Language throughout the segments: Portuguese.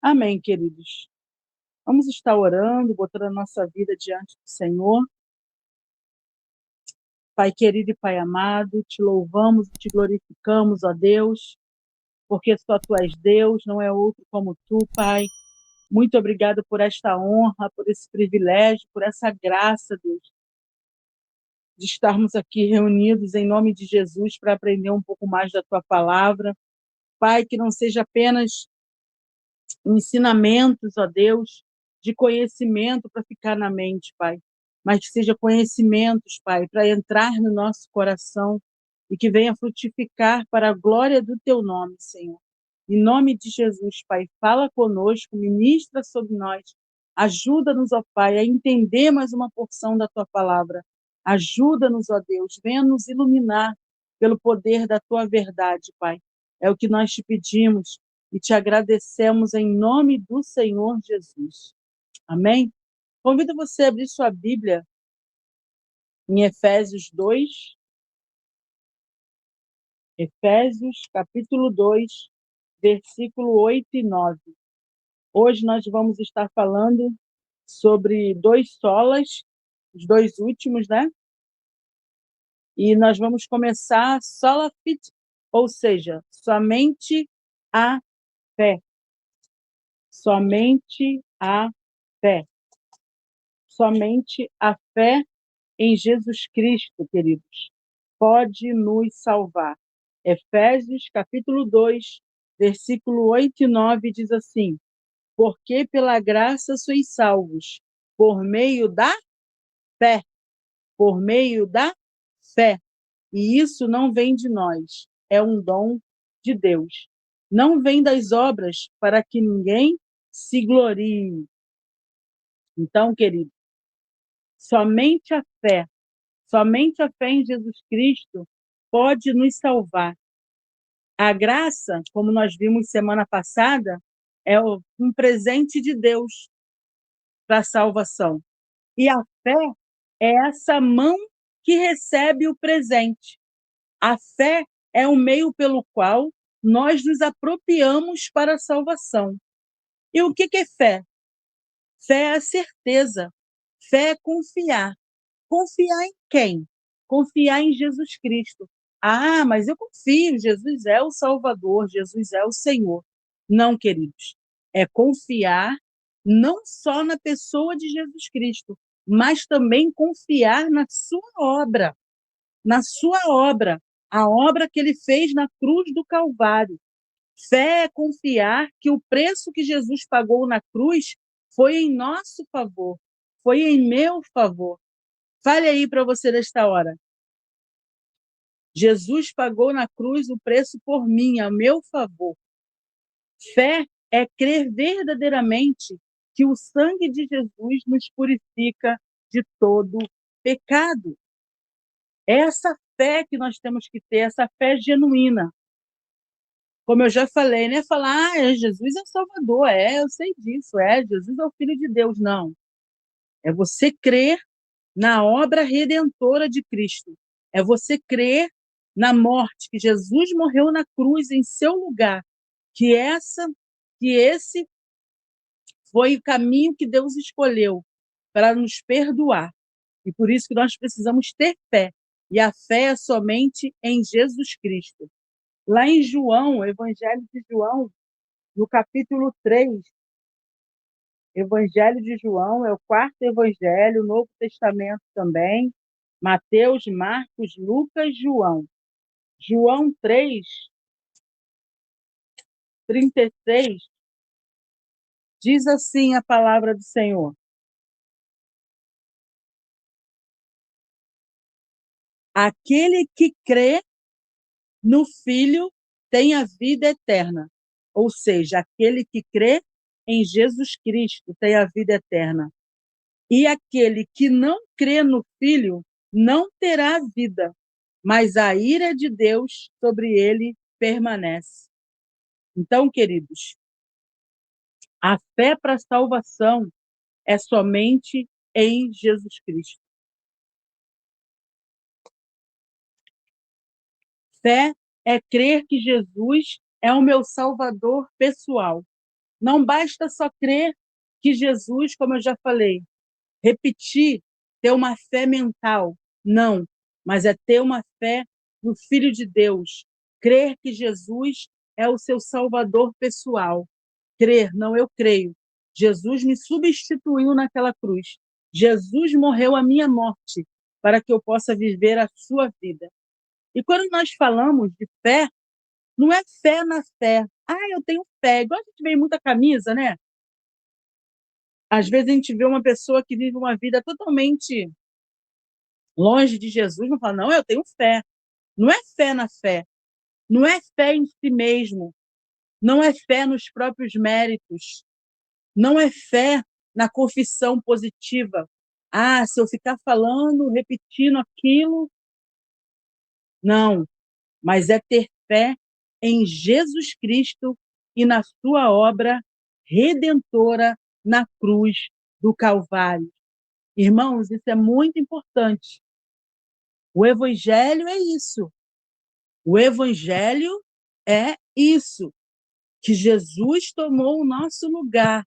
Amém, queridos. Vamos estar orando, botando a nossa vida diante do Senhor. Pai querido e Pai amado, te louvamos e te glorificamos, ó Deus, porque só Tu és Deus, não é outro como Tu, Pai. Muito obrigado por esta honra, por esse privilégio, por essa graça, Deus, de estarmos aqui reunidos em nome de Jesus para aprender um pouco mais da Tua palavra. Pai, que não seja apenas ensinamentos, ó Deus, de conhecimento para ficar na mente, Pai, mas que seja conhecimentos, Pai, para entrar no nosso coração e que venha frutificar para a glória do Teu nome, Senhor. Em nome de Jesus, Pai, fala conosco, ministra sobre nós, ajuda-nos, ó Pai, a entender mais uma porção da Tua palavra. Ajuda-nos, ó Deus, venha nos iluminar pelo poder da Tua verdade, Pai. É o que nós te pedimos e te agradecemos em nome do Senhor Jesus. Amém? Convido você a abrir sua Bíblia em Efésios 2, Efésios capítulo 2, versículo 8 e 9. Hoje nós vamos estar falando sobre dois solas, os dois últimos, né? E nós vamos começar sola fide, ou seja, somente a fé. Somente a fé. Somente a fé em Jesus Cristo, queridos, pode nos salvar. Efésios, capítulo 2, versículo 8 e 9 diz assim: porque pela graça sois salvos, por meio da fé, por meio da fé. E isso não vem de nós, é um dom de Deus. Não vem das obras para que ninguém se glorie. Então, querido, somente a fé, somente a fé em Jesus Cristo pode nos salvar. A graça, como nós vimos semana passada, é um presente de Deus para a salvação. E a fé é essa mão que recebe o presente. A fé é o meio pelo qual nós nos apropriamos para a salvação. E o que é fé? Fé é a certeza. Fé é confiar. Confiar em quem? Confiar em Jesus Cristo. Ah, mas eu confio, Jesus é o Salvador, Jesus é o Senhor. Não, queridos. É confiar não só na pessoa de Jesus Cristo, mas também confiar na sua obra. Na sua obra. A obra que ele fez na cruz do Calvário. Fé é confiar que o preço que Jesus pagou na cruz foi em nosso favor, foi em meu favor. Fale aí para você nesta hora. Jesus pagou na cruz o preço por mim, a meu favor. Fé é crer verdadeiramente que o sangue de Jesus nos purifica de todo pecado. É essa fé que nós temos que ter, essa fé genuína. Como eu já falei, né? Falar, Jesus é o Salvador, eu sei disso, Jesus é o Filho de Deus. Não. É você crer na obra redentora de Cristo. É você crer na morte, que Jesus morreu na cruz em seu lugar, que esse foi o caminho que Deus escolheu para nos perdoar. E por isso que nós precisamos ter fé. E a fé é somente em Jesus Cristo. Lá em João, Evangelho de João, no capítulo 3, Evangelho de João, é o quarto evangelho, Novo Testamento também, Mateus, Marcos, Lucas, João. João 3, 36, diz assim a palavra do Senhor: aquele que crê no Filho tem a vida eterna. Ou seja, aquele que crê em Jesus Cristo tem a vida eterna. E aquele que não crê no Filho não terá vida, mas a ira de Deus sobre ele permanece. Então, queridos, a fé para a salvação é somente em Jesus Cristo. Fé é crer que Jesus é o meu Salvador pessoal. Não basta só crer que Jesus, como eu já falei, repetir, ter uma fé mental. Não, mas é ter uma fé no Filho de Deus. Crer que Jesus é o seu Salvador pessoal. Crer, não, eu creio. Jesus me substituiu naquela cruz. Jesus morreu a minha morte para que eu possa viver a sua vida. E quando nós falamos de fé, não é fé na fé. Ah, eu tenho fé. Igual a gente vê em muita camisa, né? Às vezes a gente vê uma pessoa que vive uma vida totalmente longe de Jesus, não fala, não, eu tenho fé. Não é fé na fé. Não é fé em si mesmo. Não é fé nos próprios méritos. Não é fé na confissão positiva. Ah, se eu ficar falando, repetindo aquilo. Não, mas é ter fé em Jesus Cristo e na sua obra redentora na cruz do Calvário. Irmãos, isso é muito importante. O Evangelho é isso. O Evangelho é isso, que Jesus tomou o nosso lugar.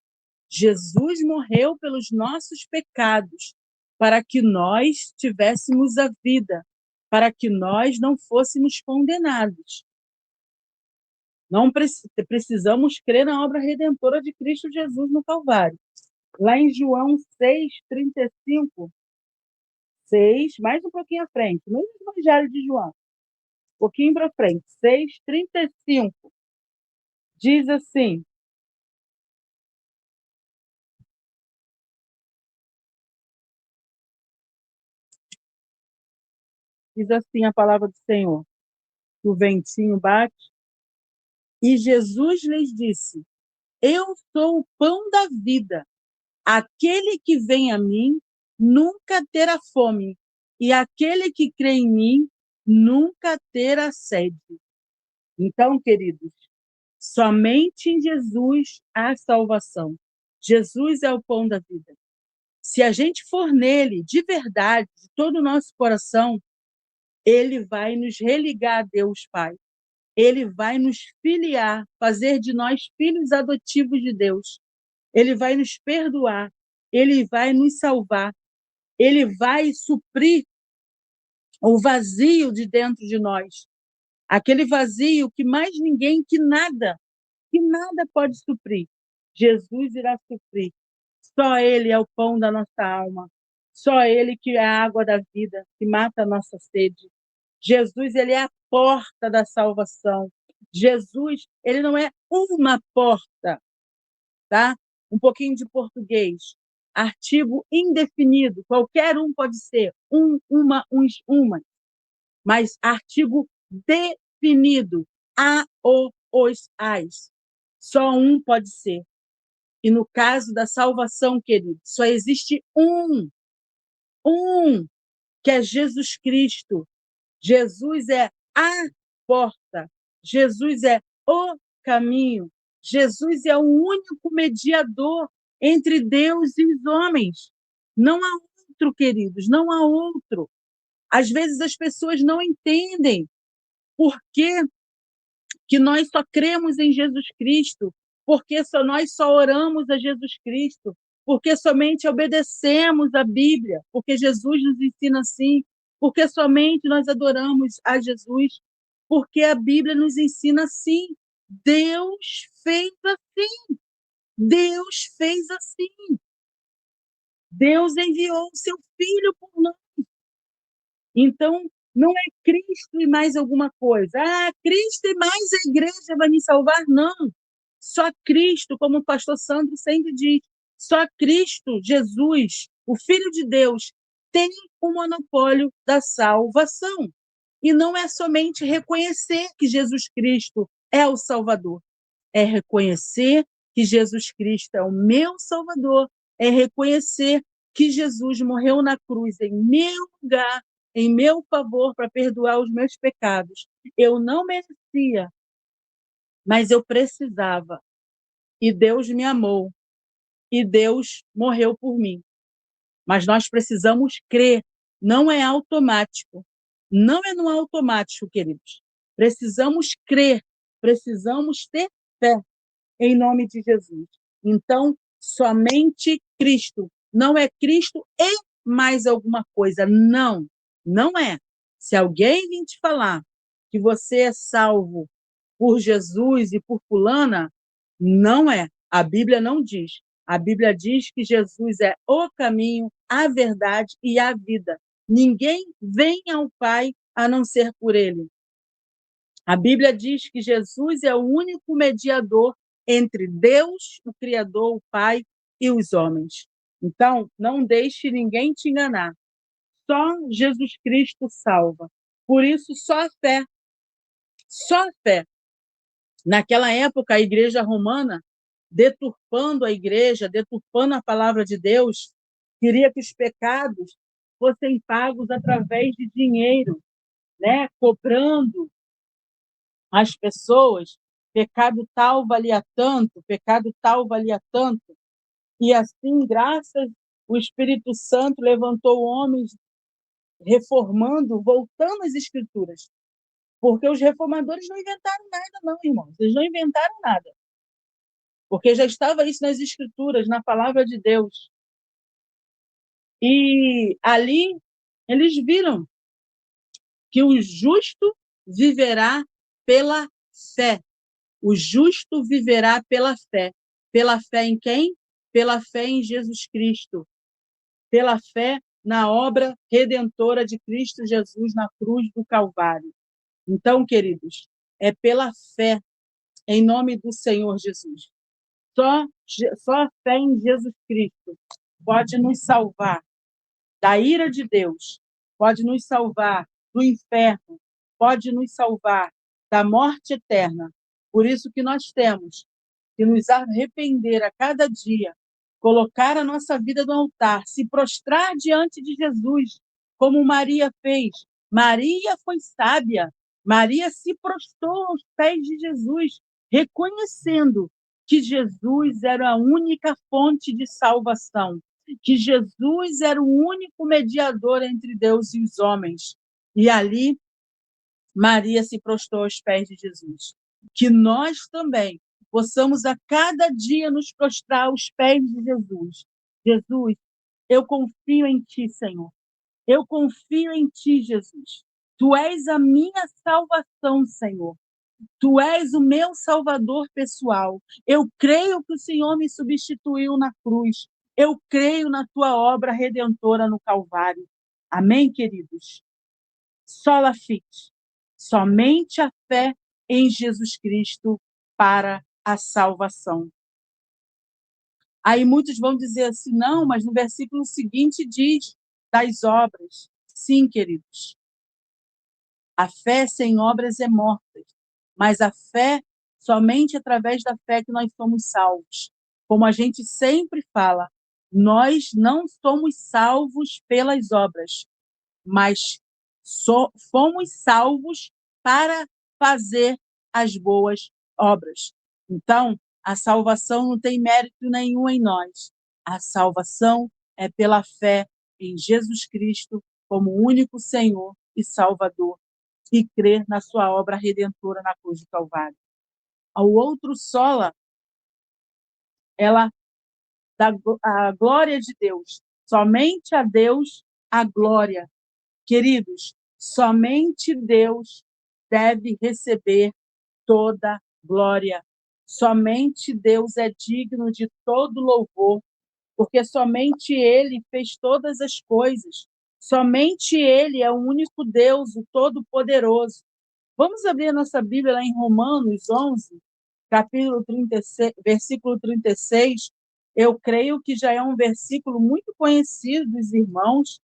Jesus morreu pelos nossos pecados, para que nós tivéssemos a vida, para que nós não fôssemos condenados. Não precisamos crer na obra redentora de Cristo Jesus no Calvário. Lá em João 6:35, 6, mais um pouquinho à frente, no Evangelho de João, um pouquinho para frente, 6:35, diz assim: diz assim a palavra do Senhor, que o ventinho bate, e Jesus lhes disse: eu sou o pão da vida. Aquele que vem a mim nunca terá fome, e aquele que crê em mim nunca terá sede. Então, queridos, somente em Jesus há salvação. Jesus é o pão da vida. Se a gente for nele de verdade, de todo o nosso coração, ele vai nos religar a Deus Pai. Ele vai nos filiar, fazer de nós filhos adotivos de Deus. Ele vai nos perdoar, ele vai nos salvar, ele vai suprir o vazio de dentro de nós. Aquele vazio que mais ninguém, que nada pode suprir. Jesus irá suprir. Só ele é o pão da nossa alma. Só ele que é a água da vida, que mata a nossa sede. Jesus, ele é a porta da salvação. Jesus, ele não é uma porta, tá? Um pouquinho de português. Artigo indefinido, qualquer um pode ser, uma, uns, uma, mas artigo definido, a, o, os, as. Só um pode ser. E no caso da salvação, querido, só existe um, que é Jesus Cristo. Jesus é a porta. Jesus é o caminho. Jesus é o único mediador entre Deus e os homens. Não há outro, queridos, não há outro. Às vezes as pessoas não entendem por que nós só cremos em Jesus Cristo, porque nós só oramos a Jesus Cristo, porque somente obedecemos a Bíblia, porque Jesus nos ensina assim, porque somente nós adoramos a Jesus, porque a Bíblia nos ensina assim. Deus fez assim. Deus fez assim. Deus enviou o seu Filho por nós. Então, não é Cristo e mais alguma coisa. Ah, Cristo e mais a igreja vai me salvar? Não. Só Cristo, como o pastor Sandro sempre diz, só Cristo, Jesus, o Filho de Deus, tem o monopólio da salvação. E não é somente reconhecer que Jesus Cristo é o Salvador, é reconhecer que Jesus Cristo é o meu Salvador, é reconhecer que Jesus morreu na cruz em meu lugar, em meu favor, para perdoar os meus pecados. Eu não merecia, mas eu precisava. E Deus me amou. E Deus morreu por mim. Mas nós precisamos crer. Não é automático. Não é no automático, queridos. Precisamos crer. Precisamos ter fé. em nome de Jesus. Então, somente Cristo. Não é Cristo e mais alguma coisa. Não, não é. Se alguém vir te falar que você é salvo por Jesus e por fulana, não é. A Bíblia não diz. A Bíblia diz que Jesus é o caminho, a verdade e a vida. Ninguém vem ao Pai a não ser por ele. A Bíblia diz que Jesus é o único mediador entre Deus, o Criador, o Pai e os homens. Então, não deixe ninguém te enganar. Só Jesus Cristo salva. Por isso, só a fé. Só a fé. Naquela época, a igreja romana, deturpando a igreja, deturpando a palavra de Deus, queria que os pecados fossem pagos através de dinheiro, né? Cobrando as pessoas, pecado tal valia tanto, pecado tal valia tanto. E assim, graças o Espírito Santo levantou homens reformando, voltando às Escrituras. Porque os reformadores não inventaram nada, não, irmãos. Eles não inventaram nada. Porque já estava isso nas Escrituras, na palavra de Deus. E ali eles viram que o justo viverá pela fé. O justo viverá pela fé. Pela fé em quem? Pela fé em Jesus Cristo. Pela fé na obra redentora de Cristo Jesus na cruz do Calvário. Então, queridos, é pela fé em nome do Senhor Jesus. Só a fé em Jesus Cristo pode nos salvar da ira de Deus, pode nos salvar do inferno, pode nos salvar da morte eterna. Por isso que nós temos que nos arrepender a cada dia, colocar a nossa vida no altar, se prostrar diante de Jesus, como Maria fez. Maria foi sábia, Maria se prostrou aos pés de Jesus, reconhecendo que Jesus era a única fonte de salvação, que Jesus era o único mediador entre Deus e os homens. E ali, Maria se prostrou aos pés de Jesus. Que nós também possamos a cada dia nos prostrar aos pés de Jesus. Jesus, eu confio em Ti, Senhor. Eu confio em Ti, Jesus. Tu és a minha salvação, Senhor. Tu és o meu salvador pessoal. Eu creio que o Senhor me substituiu na cruz. Eu creio na tua obra redentora no Calvário. Amém, queridos? Sola fide. Somente a fé em Jesus Cristo para a salvação. Aí muitos vão dizer assim, não, mas no versículo seguinte diz das obras. Sim, queridos. A fé sem obras é morta, mas a fé, somente através da fé que nós somos salvos. Como a gente sempre fala, nós não somos salvos pelas obras, mas fomos salvos para fazer as boas obras. Então, a salvação não tem mérito nenhum em nós. A salvação é pela fé em Jesus Cristo como único Senhor e Salvador e crer na sua obra redentora na cruz do Calvário. Ao outro sola, ela dá a glória de Deus. Somente a Deus a glória. Queridos, somente Deus deve receber toda glória. Somente Deus é digno de todo louvor, porque somente Ele fez todas as coisas. Somente Ele é o único Deus, o Todo-Poderoso. Vamos abrir a nossa Bíblia lá em Romanos 11, capítulo 36, versículo 36. Eu creio que já é um versículo muito conhecido dos irmãos.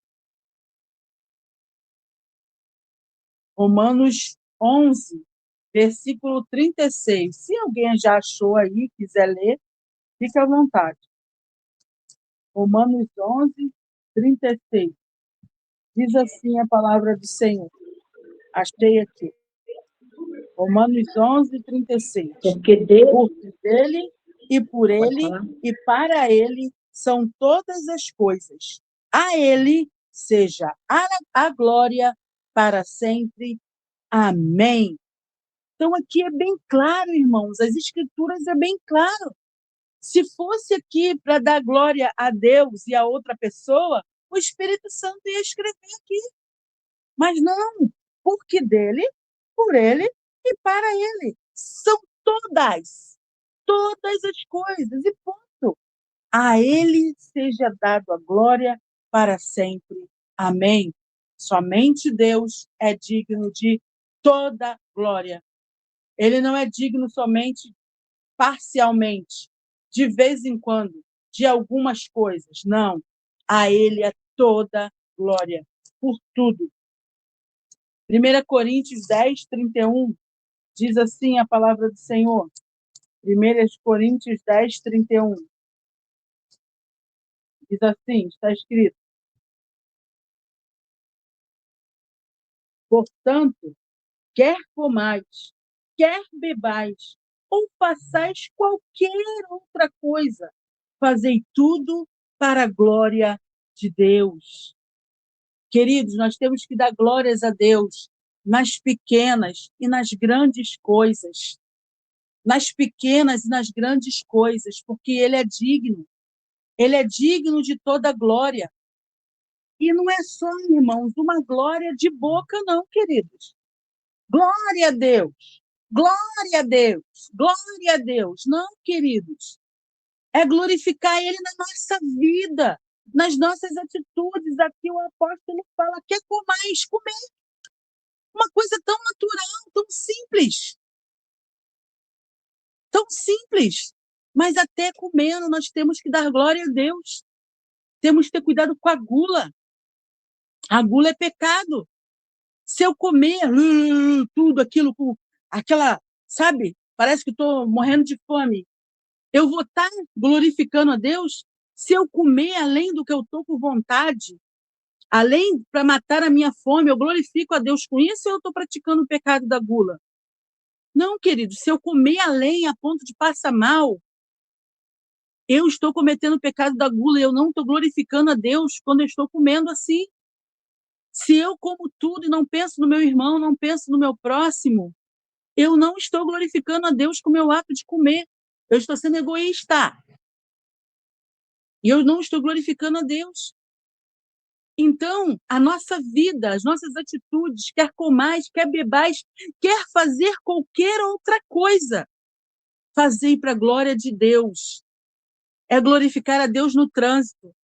Romanos 11, versículo 36. Se alguém já achou aí, quiser ler, fique à vontade. Romanos 11, 36. Diz assim a palavra do Senhor. Achei aqui. Romanos 11, 36. Porque Deus, Porque dele e por pode ele falar? e para ele são todas as coisas. A ele seja a glória para sempre. Amém. Então, aqui é bem claro, irmãos, as Escrituras é bem claro. Se fosse aqui para dar glória a Deus e a outra pessoa, o Espírito Santo ia escrever aqui. Mas não, porque dele, por ele e para ele. São todas as coisas, e ponto. A ele seja dado a glória para sempre. Amém. Somente Deus é digno de toda glória. Ele não é digno somente parcialmente, de vez em quando, de algumas coisas. Não. A ele é toda glória, por tudo. 1 Coríntios 10, 31, diz assim a palavra do Senhor. 1 Coríntios 10, 31. Diz assim, está escrito: portanto, quer comais, quer bebais, ou façais qualquer outra coisa, fazei tudo para a glória de Deus. Queridos, nós temos que dar glórias a Deus nas pequenas e nas grandes coisas. Nas pequenas e nas grandes coisas, porque Ele é digno. Ele é digno de toda glória. E não é só, irmãos, uma glória de boca, não, queridos. Glória a Deus! Glória a Deus! Glória a Deus! Não, queridos. É glorificar Ele na nossa vida, nas nossas atitudes. Aqui o apóstolo fala: quer comais, comer. Uma coisa tão natural, tão simples. Tão simples. Mas até comendo, nós temos que dar glória a Deus. Temos que ter cuidado com a gula. A gula é pecado. Se eu comer tudo aquilo com aquela, sabe? Parece que estou morrendo de fome. Eu vou estar glorificando a Deus se eu comer além do que eu estou com vontade, além para matar a minha fome, eu glorifico a Deus com isso ou eu estou praticando o pecado da gula? Não, querido, se eu comer além a ponto de passar mal, eu estou cometendo o pecado da gula e eu não estou glorificando a Deus quando eu estou comendo assim. Se eu como tudo e não penso no meu irmão, não penso no meu próximo, eu não estou glorificando a Deus com o meu ato de comer. Eu estou sendo egoísta. E eu não estou glorificando a Deus. Então, a nossa vida, as nossas atitudes, quer comais, quer bebais, quer fazer qualquer outra coisa, fazei para a glória de Deus. É glorificar a Deus no trânsito.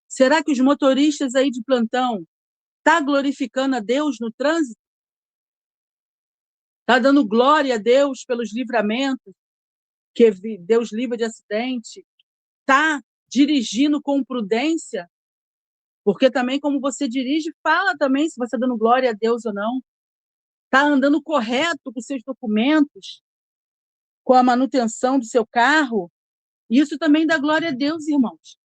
Será que os motoristas aí de plantão estão glorificando a Deus no trânsito? Está dando glória a Deus pelos livramentos, que Deus livra de acidente? Está dirigindo com prudência? Porque também, como você dirige, fala também se você está dando glória a Deus ou não. Está andando correto com seus documentos, com a manutenção do seu carro? Isso também dá glória a Deus, irmãos.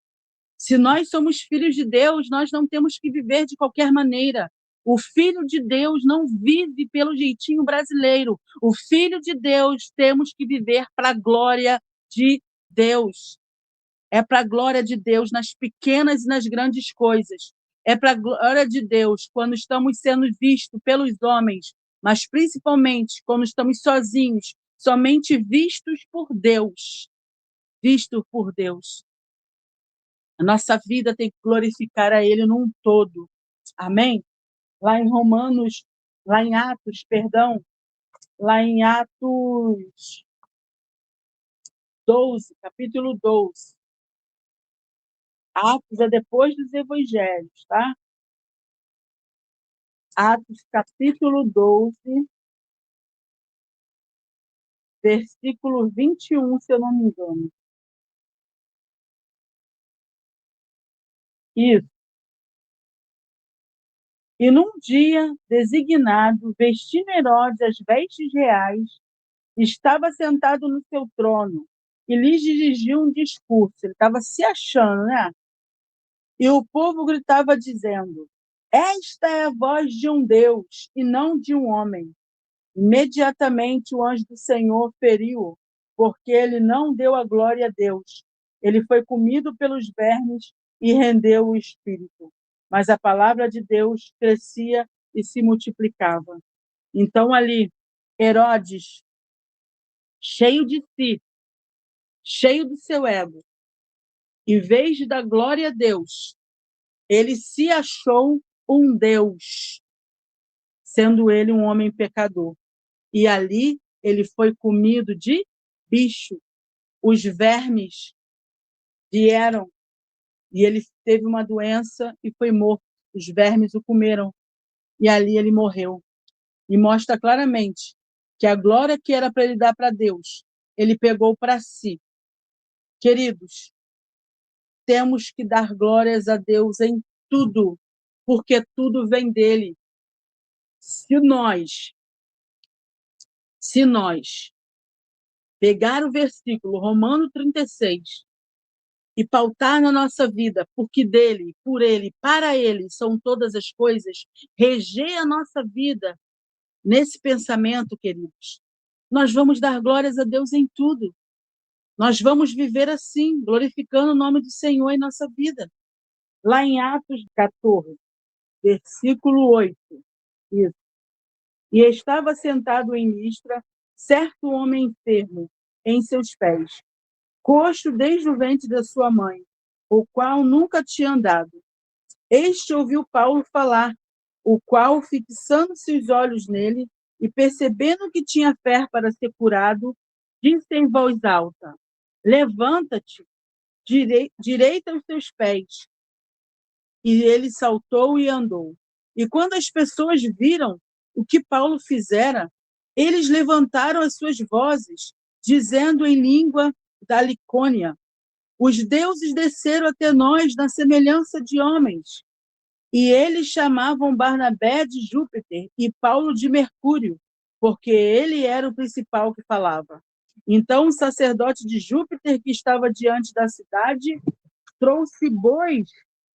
Se nós somos filhos de Deus, nós não temos que viver de qualquer maneira. O filho de Deus não vive pelo jeitinho brasileiro. O filho de Deus temos que viver para a glória de Deus. É para a glória de Deus nas pequenas e nas grandes coisas. É para a glória de Deus quando estamos sendo vistos pelos homens, mas principalmente quando estamos sozinhos, somente vistos por Deus. Visto por Deus. A nossa vida tem que glorificar a Ele num todo. Amém? Lá em Romanos, lá em Atos, perdão, lá em Atos 12, capítulo 12. Atos é depois dos evangelhos, tá? Atos, capítulo 12, versículo 21, se eu não me engano. Isso. E num dia designado, vestindo Herodes as vestes reais, estava sentado no seu trono e lhes dirigiu um discurso. Ele estava se achando, né? E o povo gritava dizendo: esta é a voz de um Deus e não de um homem. Imediatamente o anjo do Senhor feriu-o, porque ele não deu a glória a Deus. Ele foi comido pelos vermes e rendeu o espírito. Mas a palavra de Deus crescia e se multiplicava. Então ali Herodes, cheio de si, cheio do seu ego, em vez de dar glória a Deus, ele se achou um Deus, sendo ele um homem pecador. E ali ele foi comido de bicho. Os vermes vieram e ele teve uma doença e foi morto. Os vermes o comeram e ali ele morreu. E mostra claramente que a glória que era para ele dar para Deus, ele pegou para si. Queridos, temos que dar glórias a Deus em tudo, porque tudo vem dele. Se nós pegar o versículo Romano 36 e pautar na nossa vida, porque dele, por ele, para ele são todas as coisas, reger a nossa vida nesse pensamento, queridos, nós vamos dar glórias a Deus em tudo. Nós vamos viver assim, glorificando o nome do Senhor em nossa vida. Lá em Atos 14, versículo 8. Isso. E estava sentado em Listra certo homem enfermo em seus pés, coxo desde o ventre da sua mãe, o qual nunca tinha andado. Este ouviu Paulo falar, o qual, fixando-se os olhos nele e percebendo que tinha fé para ser curado, disse em voz alta: Levanta-te, direita os teus pés. E ele saltou e andou. E quando as pessoas viram o que Paulo fizera, eles levantaram as suas vozes, dizendo em língua da Licônia: Os deuses desceram até nós na semelhança de homens. E eles chamavam Barnabé de Júpiter e Paulo de Mercúrio, porque ele era o principal que falava. Então o sacerdote de Júpiter, que estava diante da cidade, trouxe bois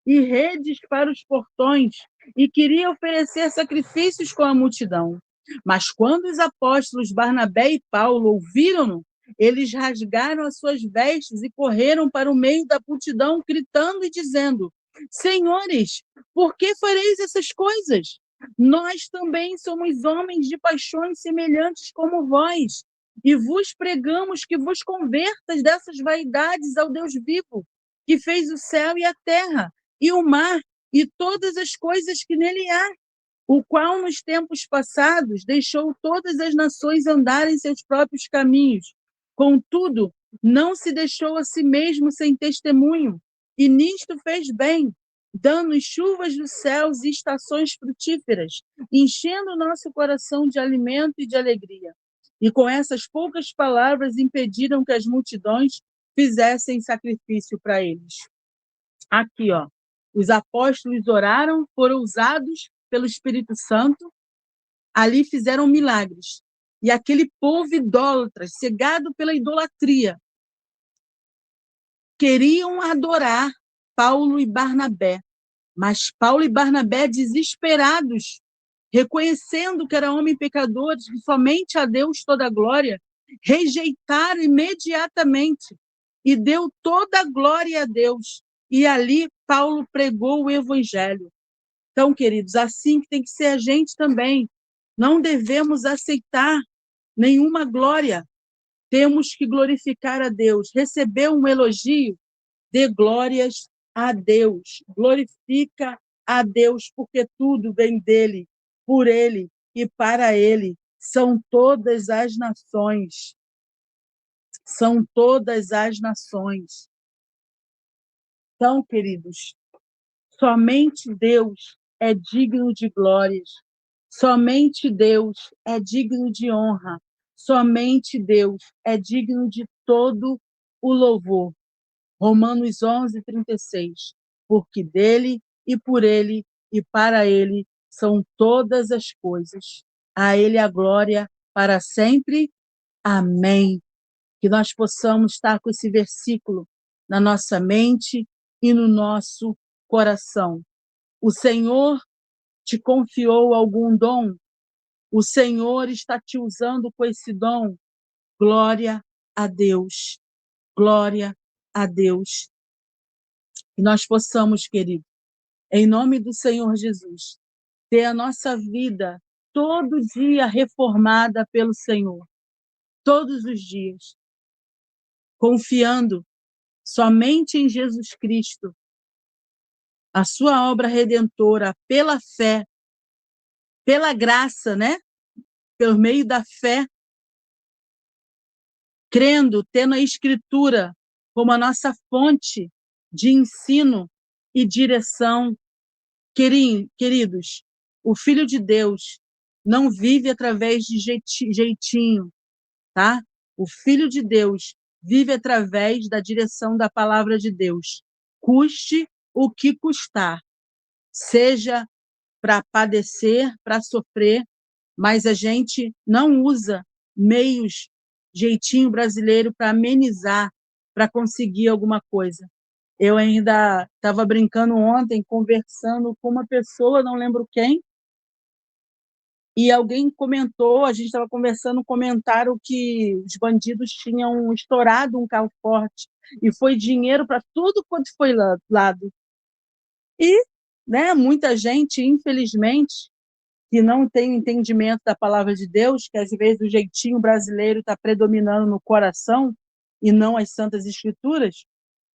e redes para os portões e queria oferecer sacrifícios com a multidão. Mas quando os apóstolos Barnabé e Paulo ouviram-no, eles rasgaram as suas vestes e correram para o meio da multidão, gritando e dizendo: Senhores, por que fareis essas coisas? Nós também somos homens de paixões semelhantes como vós, e vos pregamos que vos convertas dessas vaidades ao Deus vivo, que fez o céu e a terra, e o mar, e todas as coisas que nele há, o qual nos tempos passados deixou todas as nações andarem seus próprios caminhos. Contudo, não se deixou a si mesmo sem testemunho, e nisto fez bem, dando chuvas dos céus e estações frutíferas, enchendo o nosso coração de alimento e de alegria. E com essas poucas palavras impediram que as multidões fizessem sacrifício para eles. Aqui, ó, os apóstolos oraram, foram usados pelo Espírito Santo, ali fizeram milagres. E aquele povo idólatra, cegado pela idolatria, queriam adorar Paulo e Barnabé. Mas Paulo e Barnabé, desesperados, reconhecendo que era homem pecador, que somente a Deus toda a glória, rejeitaram imediatamente e deu toda a glória a Deus. E ali Paulo pregou o evangelho. Então, queridos, assim que tem que ser a gente também. Não devemos aceitar nenhuma glória. Temos que glorificar a Deus. Receber um elogio, dê glórias a Deus. Glorifica a Deus, porque tudo vem dele, por ele e para ele. São todas as nações. São todas as nações. Então, queridos, somente Deus é digno de glórias. Somente Deus é digno de honra. Somente Deus é digno de todo o louvor. Romanos 11, 36. Porque dele e por ele e para ele são todas as coisas. A ele a glória para sempre. Amém. Que nós possamos estar com esse versículo na nossa mente e no nosso coração. O Senhor te confiou algum dom? O Senhor está te usando com esse dom? Glória a Deus. Glória a Deus. Que nós possamos, querido, em nome do Senhor Jesus, ter a nossa vida todo dia reformada pelo Senhor, todos os dias, confiando somente em Jesus Cristo, a sua obra redentora, pela fé, pela graça, né? Por meio da fé, crendo, tendo a Escritura como a nossa fonte de ensino e direção. Queridos, o Filho de Deus não vive através de jeitinho, tá? O Filho de Deus vive através da direção da palavra de Deus. Custe o que custar, seja para padecer, para sofrer, mas a gente não usa meios jeitinho brasileiro para amenizar, para conseguir alguma coisa. Eu ainda estava brincando ontem, conversando com uma pessoa, não lembro quem, e alguém comentou, a gente estava conversando, comentaram que os bandidos tinham estourado um carro forte e foi dinheiro para tudo quanto foi lado. E, né, muita gente, infelizmente, que não tem entendimento da palavra de Deus, que às vezes o jeitinho brasileiro está predominando no coração e não as santas escrituras,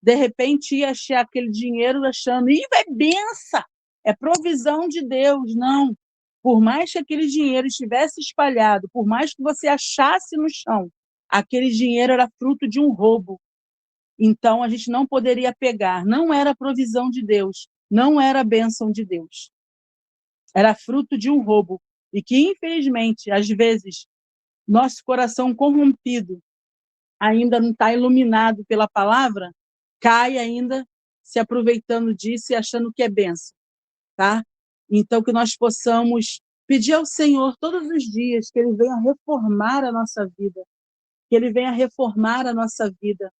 de repente ia achar aquele dinheiro achando, é benção, é provisão de Deus. Não. Por mais que aquele dinheiro estivesse espalhado, por mais que você achasse no chão, aquele dinheiro era fruto de um roubo. Então a gente não poderia pegar, não era provisão de Deus, não era bênção de Deus. Era fruto de um roubo. E que, infelizmente, às vezes, nosso coração corrompido ainda não está iluminado pela palavra, cai ainda se aproveitando disso e achando que é bênção, tá? Então, que nós possamos pedir ao Senhor todos os dias que Ele venha reformar a nossa vida, que Ele venha reformar a nossa vida,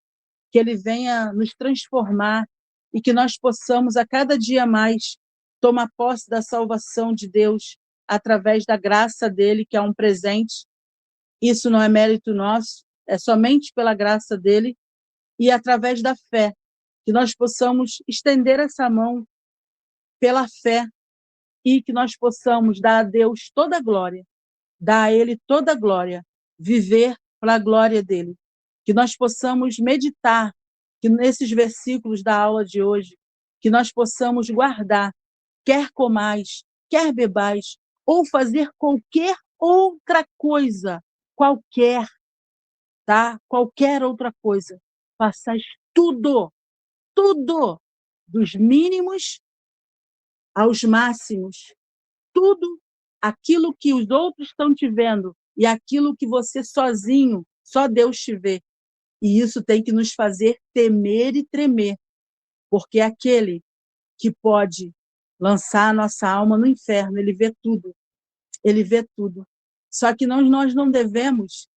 que Ele venha nos transformar e que nós possamos, a cada dia mais, tomar posse da salvação de Deus através da graça dEle, que é um presente. Isso não é mérito nosso, é somente pela graça dEle, e através da fé, que nós possamos estender essa mão pela fé e que nós possamos dar a Deus toda a glória, dar a Ele toda a glória, viver para a glória dEle. Que nós possamos meditar que nesses versículos da aula de hoje, que nós possamos guardar, quer comais, quer bebais, ou fazer qualquer outra coisa, qualquer, tá? Qualquer outra coisa, façais tudo, tudo, dos mínimos aos máximos, tudo aquilo que os outros estão te vendo e aquilo que você sozinho, só Deus te vê. E isso tem que nos fazer temer e tremer, porque aquele que pode lançar a nossa alma no inferno, ele vê tudo, ele vê tudo. Só que nós não devemos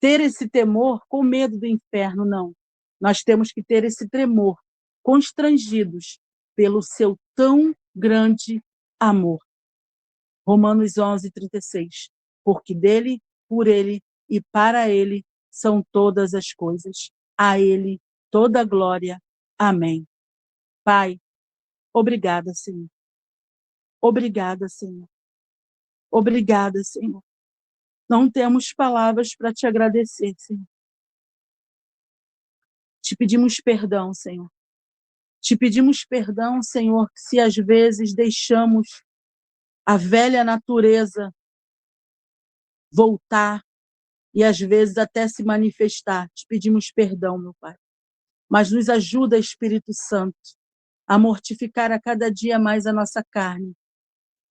ter esse temor com medo do inferno, não. Nós temos que ter esse tremor, constrangidos pelo seu tão grande amor. Romanos 11:36. Porque dele, por ele e para ele são todas as coisas. A ele toda a glória. Amém. Pai, obrigada, Senhor. Obrigada, Senhor. Obrigada, Senhor. Não temos palavras para te agradecer, Senhor. Te pedimos perdão, Senhor. Te pedimos perdão, Senhor, se às vezes deixamos a velha natureza voltar e às vezes até se manifestar. Te pedimos perdão, meu Pai. Mas nos ajuda, Espírito Santo, a mortificar a cada dia mais a nossa carne.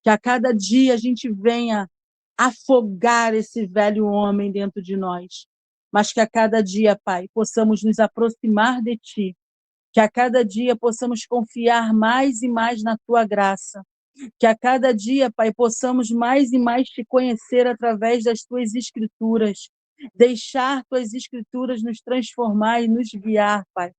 Que a cada dia a gente venha afogar esse velho homem dentro de nós. Mas que a cada dia, Pai, possamos nos aproximar de Ti. Que a cada dia possamos confiar mais e mais na Tua graça. Que a cada dia, Pai, possamos mais e mais Te conhecer através das Tuas Escrituras. Deixar Tuas Escrituras nos transformar e nos guiar, Pai,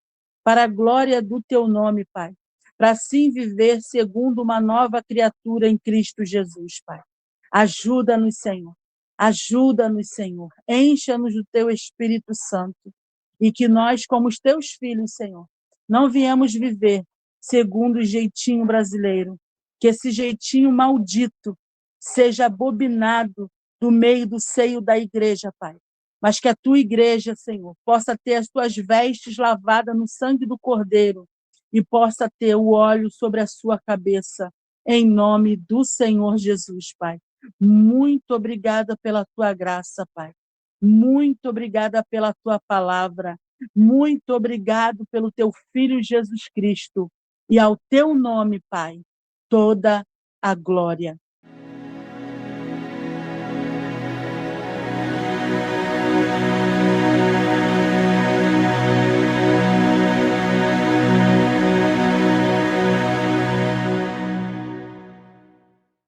para a glória do Teu nome, Pai. Para assim viver segundo uma nova criatura em Cristo Jesus, Pai. Ajuda-nos, Senhor. Ajuda-nos, Senhor. Encha-nos do Teu Espírito Santo. E que nós, como os Teus filhos, Senhor, não viemos viver segundo o jeitinho brasileiro. Que esse jeitinho maldito seja abominado do meio do seio da igreja, Pai. Mas que a tua igreja, Senhor, possa ter as tuas vestes lavadas no sangue do Cordeiro e possa ter o óleo sobre a sua cabeça, em nome do Senhor Jesus, Pai. Muito obrigada pela tua graça, Pai. Muito obrigada pela tua palavra. Muito obrigado pelo teu Filho Jesus Cristo. E ao teu nome, Pai, toda a glória.